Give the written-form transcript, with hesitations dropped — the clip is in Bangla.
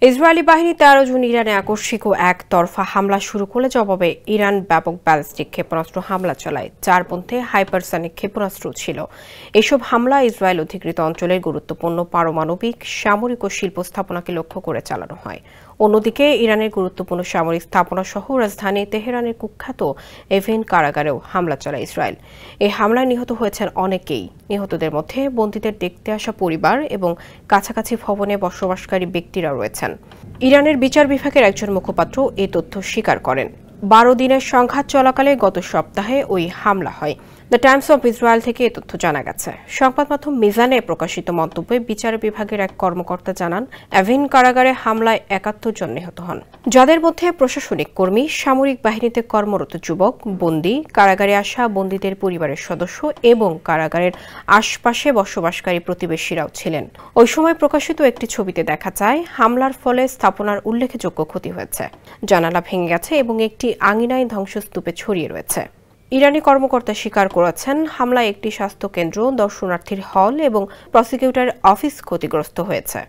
ইসরায়েলি বাহিনী ১৩ জুন ইরানে আকস্মিক ও একতরফা হামলা শুরু করলে জবাবে ইরান ব্যাপক ব্যালিস্টিক ক্ষেপণাস্ত্র হামলা চালায়, যার মধ্যে হাইপারসনিক ক্ষেপণাস্ত্র ছিল। এসব হামলা ইসরায়েল অধিকৃত অঞ্চলের গুরুত্বপূর্ণ পারমাণবিক, সামরিক ও শিল্প স্থাপনাকে লক্ষ্য করে চালানো হয়। অন্যদিকে ইরানের গুরুত্বপূর্ণ সামরিক স্থাপনা সহ রাজধানী তেহরানের কুখ্যাত এভেন কারাগারেও হামলা চালায় ইসরায়েল। এই হামলায় নিহত হয়েছেন অনেকেই। নিহতদের মধ্যে বন্দীদের দেখতে আসা পরিবার এবং কাছাকাছি ভবনে বসবাসকারী ব্যক্তিরা রয়েছেন। ইরানের বিচার বিভাগের একজন মুখপাত্র এ তথ্য স্বীকার করেন। ১২ দিনের সংঘাত চলাকালে গত সপ্তাহে ওই হামলা হয়। দ্য টাইমস অব ইসরায়েল থেকে এ তথ্য জানা গেছে। সংবাদ মাধ্যম মিজানে প্রকাশিত মন্তব্যে বিচার বিভাগের এক কর্মকর্তা জানান, এভিন কারাগারে হামলায় ৭১ জন নিহত হন, যাদের মধ্যে প্রশাসনিক কর্মী, সামরিক বাহিনীতে কর্মরত যুবক, বন্দী, কারাগারে আসা বন্দীদের পরিবারের সদস্য এবং কারাগারের আশপাশে বসবাসকারী প্রতিবেশীরাও ছিলেন। ওই সময় প্রকাশিত একটি ছবিতে দেখা যায় হামলার ফলে স্থাপনার উল্লেখযোগ্য ক্ষতি হয়েছে। জানালা ভেঙে গেছে এবং একটি আঙিনায় ধ্বংসস্তূপে ছড়িয়ে রয়েছে। ইরানি কর্মকর্তা স্বীকার করেছেন, হামলায় একটি স্বাস্থ্য কেন্দ্র, দর্শনার্থীর হল এবং প্রসিকিউটরের অফিস ক্ষতিগ্রস্ত হয়েছে।